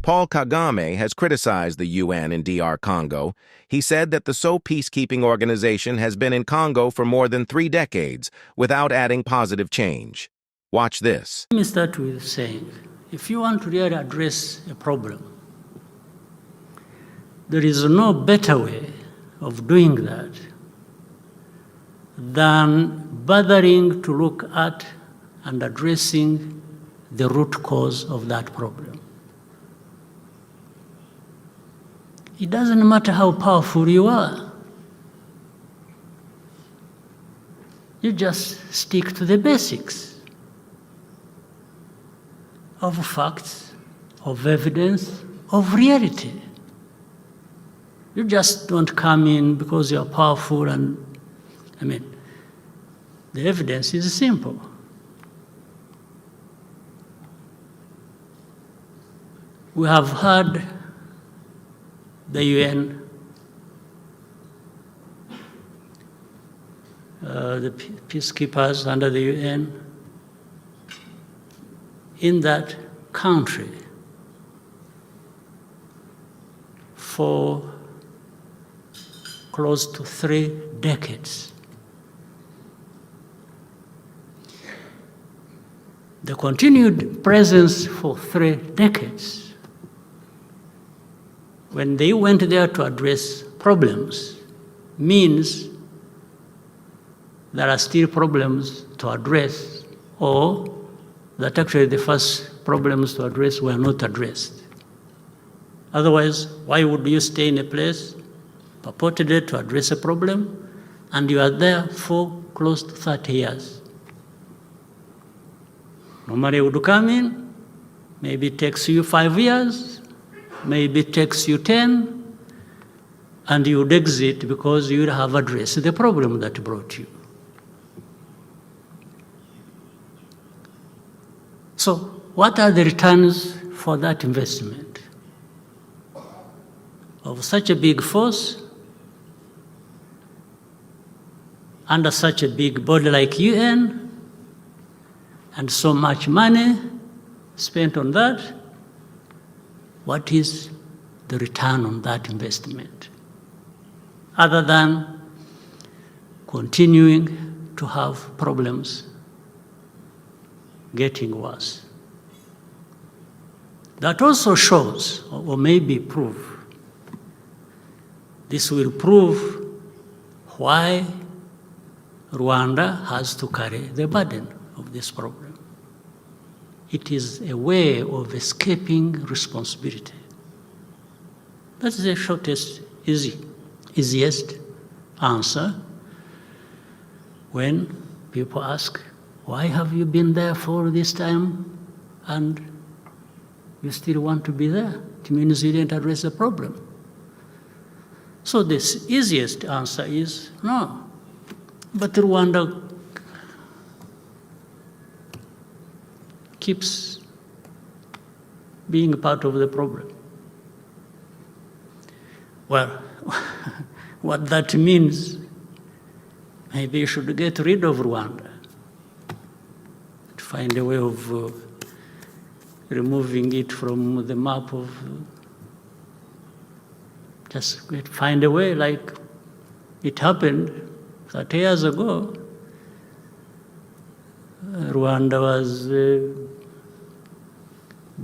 Paul Kagame has criticized the UN in DR Congo. He said that the sole peacekeeping organization has been in Congo for more than 3 decades without adding positive change. Watch this. Let me start with saying, if you want to really address a problem, there is no better way of doing that than bothering to look at and addressing the root cause of that problem. It doesn't matter how powerful you are. You just stick to the basics of facts, of evidence, of reality. You just don't come in because you're powerful and, the evidence is simple. We have heard the UN, the peacekeepers under the UN in that country for close to 3 decades. The continued presence for 3 decades, when they went there to address problems, means there are still problems to address, or that actually the first problems to address were not addressed. Otherwise, why would you stay in a place purportedly to address a problem, and you are there for close to 30 years? Normally you would come in, maybe it takes you 5 years, maybe it takes you 10, and you would exit because you would have addressed the problem that brought you. So what are the returns for that investment? Of such a big force, under such a big body like UN, and so much money spent on that, what is the return on that investment? Other than continuing to have problems getting worse. That also shows, or maybe prove, this will prove why Rwanda has to carry the burden of this problem. It is a way of escaping responsibility. That's the shortest, easiest answer when people ask, why have you been there for this time and you still want to be there? It means you didn't address the problem. So the easiest answer is no. But Rwanda keeps being part of the problem. Well, what that means, maybe you should get rid of Rwanda, to find a way of removing it from the map of, just find a way like it happened 30 years ago. Rwanda was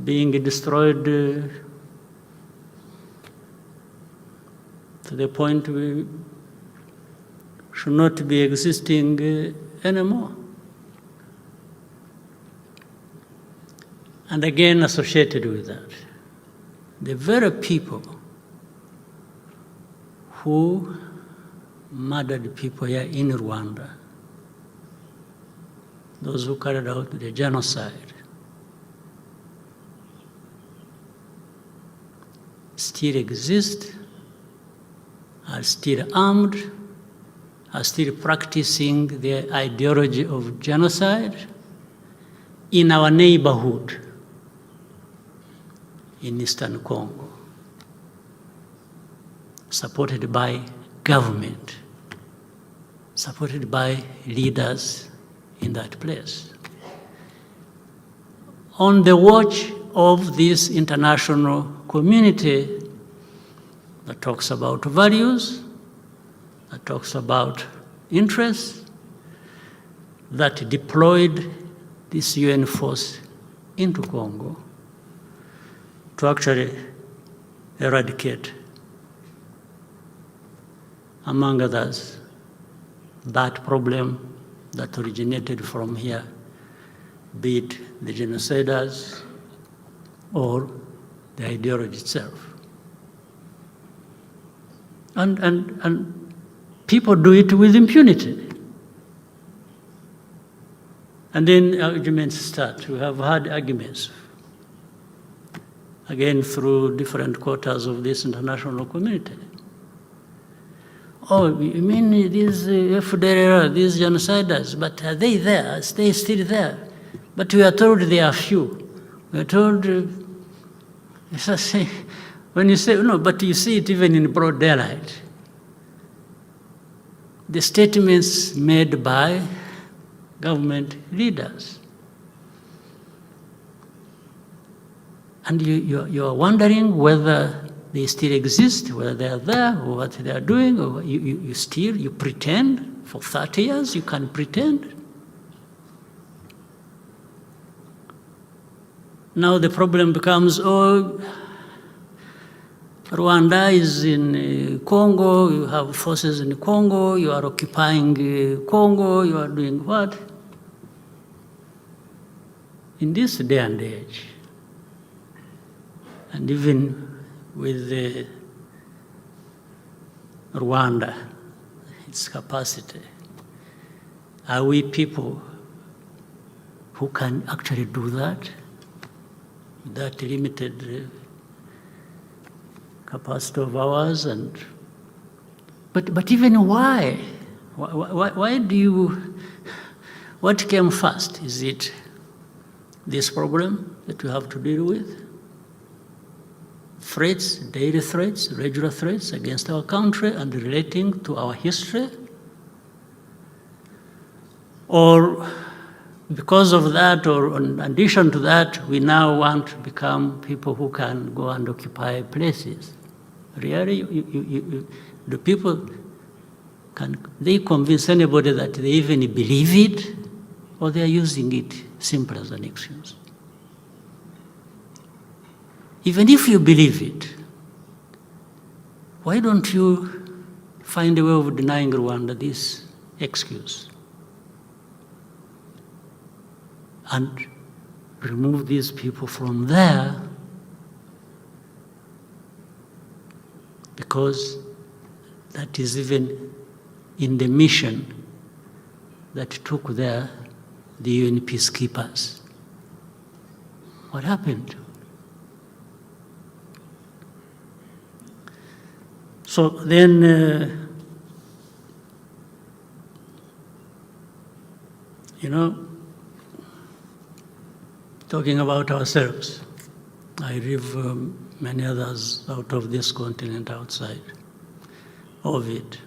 being destroyed to the point we should not be existing anymore. And again, associated with that, the very people who murdered people here in Rwanda, those who carried out the genocide, still exist, are still armed, are still practicing the ideology of genocide in our neighborhood in Eastern Congo, supported by government, supported by leaders in that place. On the watch of this international community that talks about values, that talks about interests, that deployed this UN force into Congo to actually eradicate, among others, that problem that originated from here, be it the genociders or the ideology itself. And people do it with impunity. And then arguments start. We have had arguments, again, through different quarters of this international community. Oh, you mean these FDLR, these genociders, but are they there? Are they still there? But we are told they are few. We are told, when you say, no, but you see it even in broad daylight. The statements made by government leaders. And you are wondering whether they still exist, whether they are there, or what they are doing, or you pretend for 30 years, you can pretend. Now the problem becomes, oh, Rwanda is in Congo, you have forces in Congo, you are occupying Congo, you are doing what? In this day and age, and even with Rwanda, its capacity, are we people who can actually do that? That limited capacity of ours, but even why? Why do you? What came first? Is it this problem that we have to deal with? Threats, daily threats, regular threats against our country and relating to our history? Or because of that, or in addition to that, we now want to become people who can go and occupy places? Really, the people, can they convince anybody that they even believe it, or they are using it simply as an excuse? Even if you believe it, why don't you find a way of denying Rwanda this excuse and remove these people from there? Because that is even in the mission that took there the UN peacekeepers. What happened? So then, talking about ourselves, I leave many others out of this continent, outside of it.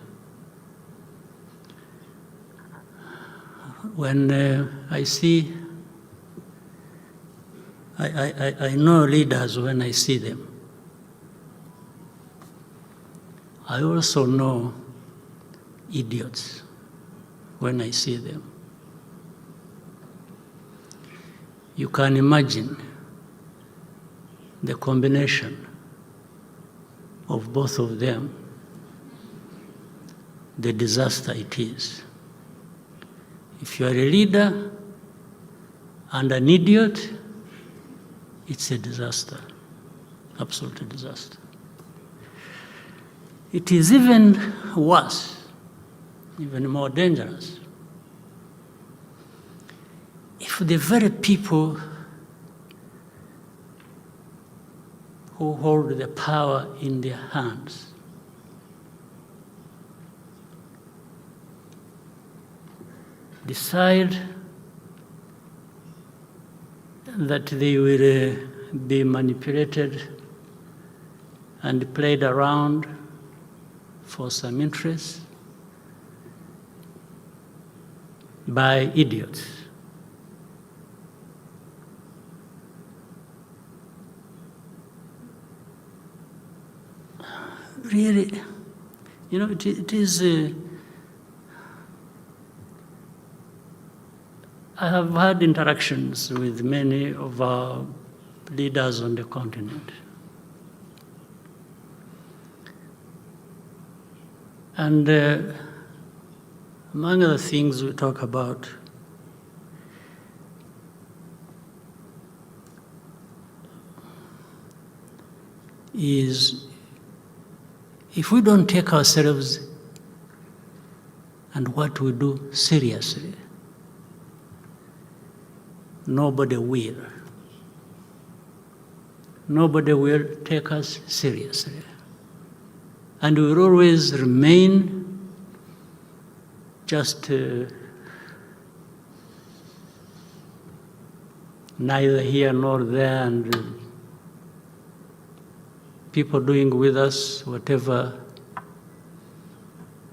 When I see, I know leaders when I see them. I also know idiots when I see them. You can imagine the combination of both of them, the disaster it is. If you are a leader and an idiot, it's a disaster, absolute disaster. It is even worse, even more dangerous, if the very people who hold the power in their hands decide that they will be manipulated and played around for some interest by idiots. really, it is. I have had interactions with many of our leaders on the continent. And among the things we talk about is if we don't take ourselves and what we do seriously, nobody will. Nobody will take us seriously. And we will always remain just neither here nor there, and people doing with us whatever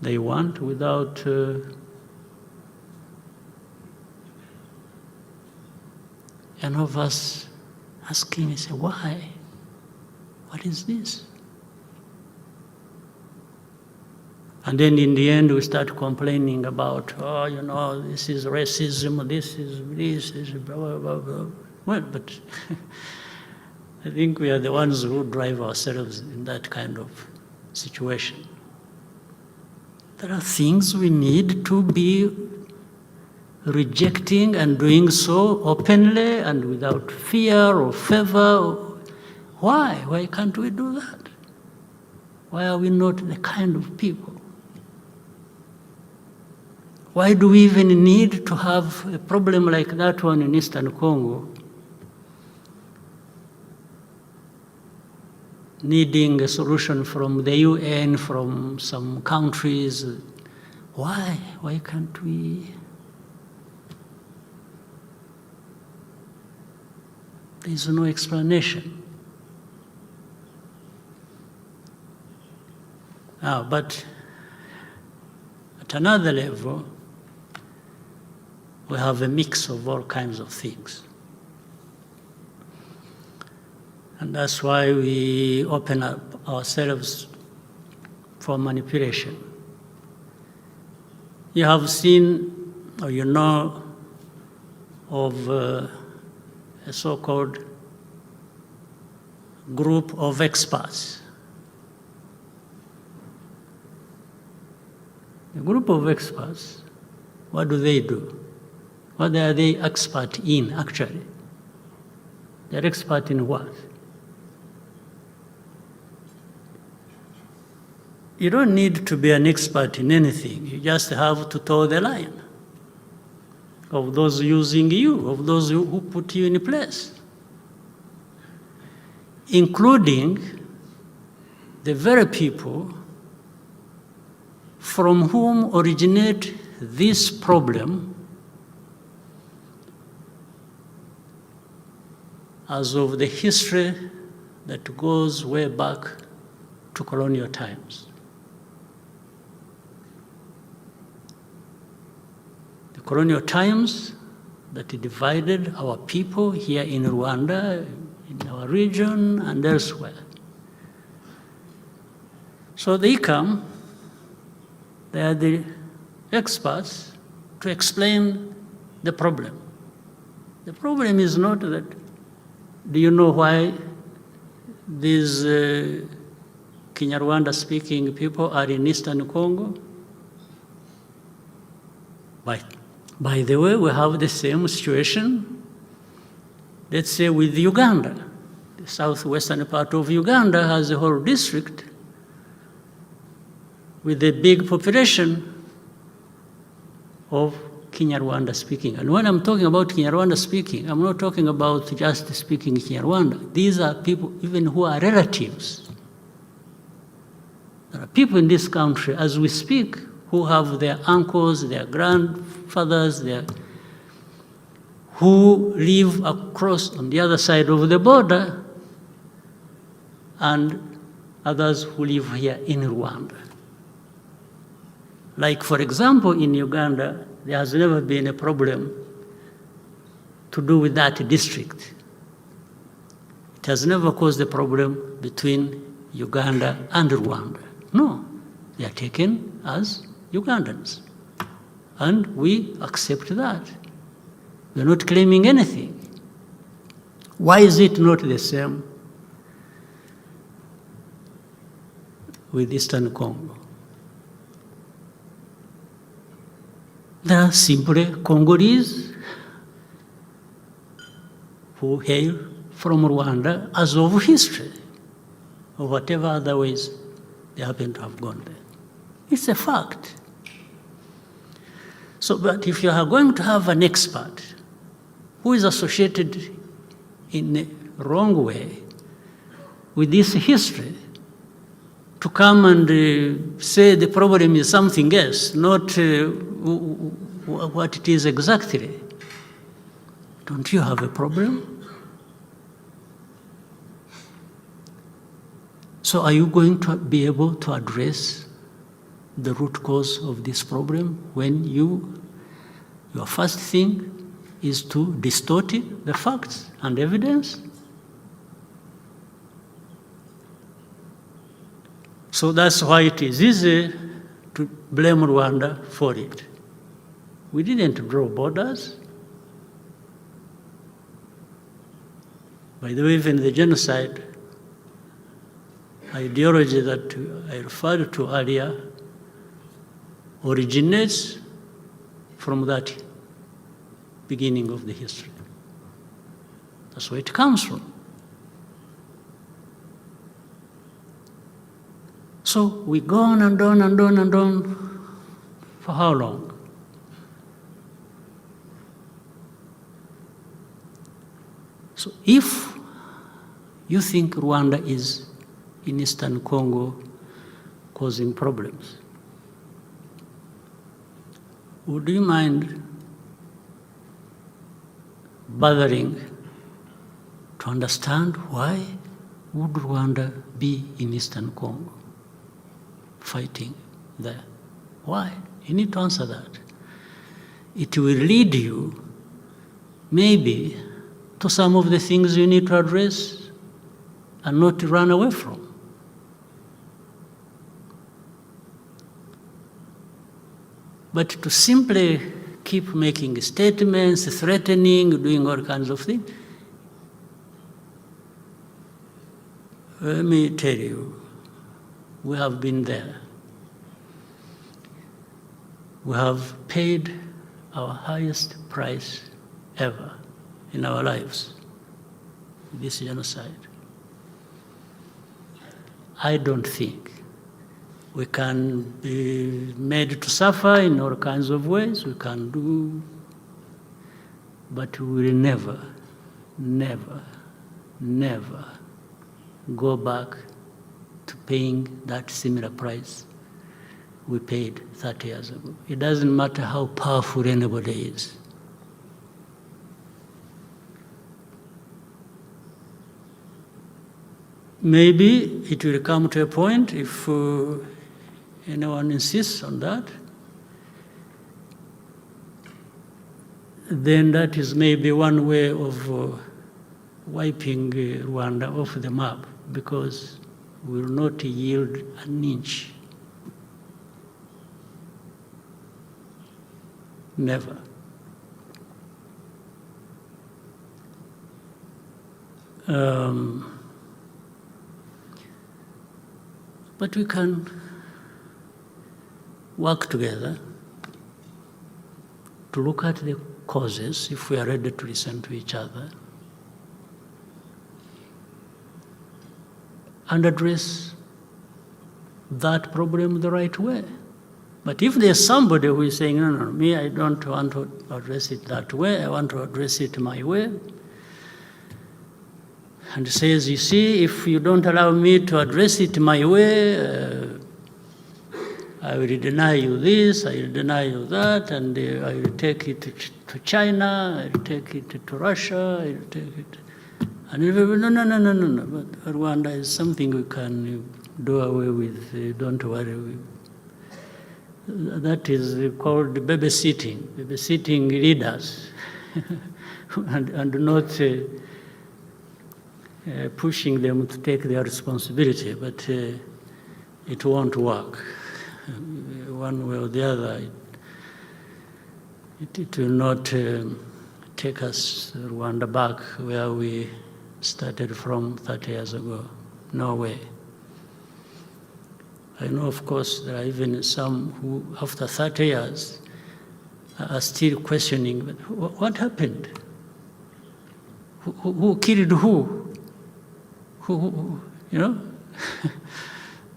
they want without any of us asking, say, why? What is this? And then in the end, we start complaining about, this is racism, this is blah, blah, blah, blah. Well, but I think we are the ones who drive ourselves in that kind of situation. There are things we need to be rejecting and doing so openly and without fear or favor. Why? Why can't we do that? Why are we not the kind of people? Why do we even need to have a problem like that one in Eastern Congo, needing a solution from the UN, from some countries? Why? Why can't we? There's no explanation. But at another level, we have a mix of all kinds of things. And that's why we open up ourselves for manipulation. You have seen, or you know, of a so-called group of experts. A group of experts, what do they do? What are they expert in, actually? They're expert in what? You don't need to be an expert in anything. You just have to toe the line of those using you, of those who put you in place, including the very people from whom originate this problem as of the history that goes way back to colonial times. The colonial times that divided our people here in Rwanda, in our region, and elsewhere. So they come, they are the experts to explain the problem. The problem is not that, do you know why these Kinyarwanda speaking people are in Eastern Congo? By the way, we have the same situation, let's say, with Uganda. The southwestern part of Uganda has a whole district with a big population of Kinyarwanda speaking. And when I'm talking about Kinyarwanda speaking, I'm not talking about just speaking Kinyarwanda. These are people even who are relatives. There are people in this country, as we speak, who have their uncles, their grandfathers, who live across on the other side of the border, and others who live here in Rwanda. Like, for example, in Uganda, there has never been a problem to do with that district. It has never caused a problem between Uganda and Rwanda. No, they are taken as Ugandans. And we accept that. We're not claiming anything. Why is it not the same with Eastern Congo? There are simply Congolese who hail from Rwanda as of history, or whatever other ways they happen to have gone there. It's a fact. So, but if you are going to have an expert who is associated in a wrong way with this history to come and say the problem is something else, not what it is exactly, don't you have a problem? So are you going to be able to address the root cause of this problem when your first thing is to distort the facts and evidence? So that's why it is easy to blame Rwanda for it. We didn't draw borders. By the way, even the genocide ideology that I referred to earlier originates from that beginning of the history. That's where it comes from. So we go on and on and on and on for how long? So if you think Rwanda is in Eastern Congo causing problems, would you mind bothering to understand why would Rwanda be in Eastern Congo fighting there? Why? You need to answer that. It will lead you maybe to some of the things you need to address and not run away from. But to simply keep making statements, threatening, doing all kinds of things, let me tell you, we have been there. We have paid our highest price ever in our lives, this genocide. I don't think we can be made to suffer in all kinds of ways. We can do, but we will never, never, never go back to paying that similar price we paid 30 years ago. It doesn't matter how powerful anybody is. Maybe it will come to a point, if anyone insists on that, then that is maybe one way of wiping Rwanda off the map, because we will not yield an inch. Never. But we can work together to look at the causes if we are ready to listen to each other and address that problem the right way. But if there's somebody who is saying, no, me, I don't want to address it that way, I want to address it my way, and says, you see, if you don't allow me to address it my way, I will deny you this, I will deny you that, and I will take it to China, I will take it to Russia, I will take it. And no. But Rwanda is something we can do away with, don't worry. That is called babysitting leaders, and not pushing them to take their responsibility, but it won't work. One way or the other, it will not take us Rwanda back where we started from 30 years ago. No way. I know, of course, there are even some who, after 30 years, are still questioning, what happened? Who killed who? Who you know?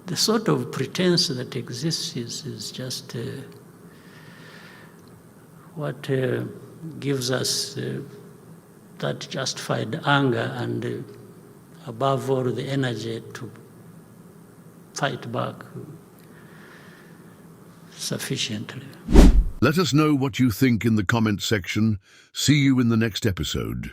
The sort of pretense that exists is just what gives us that justified anger and above all the energy to fight back sufficiently. Let us know what you think in the comment section. See you in the next episode.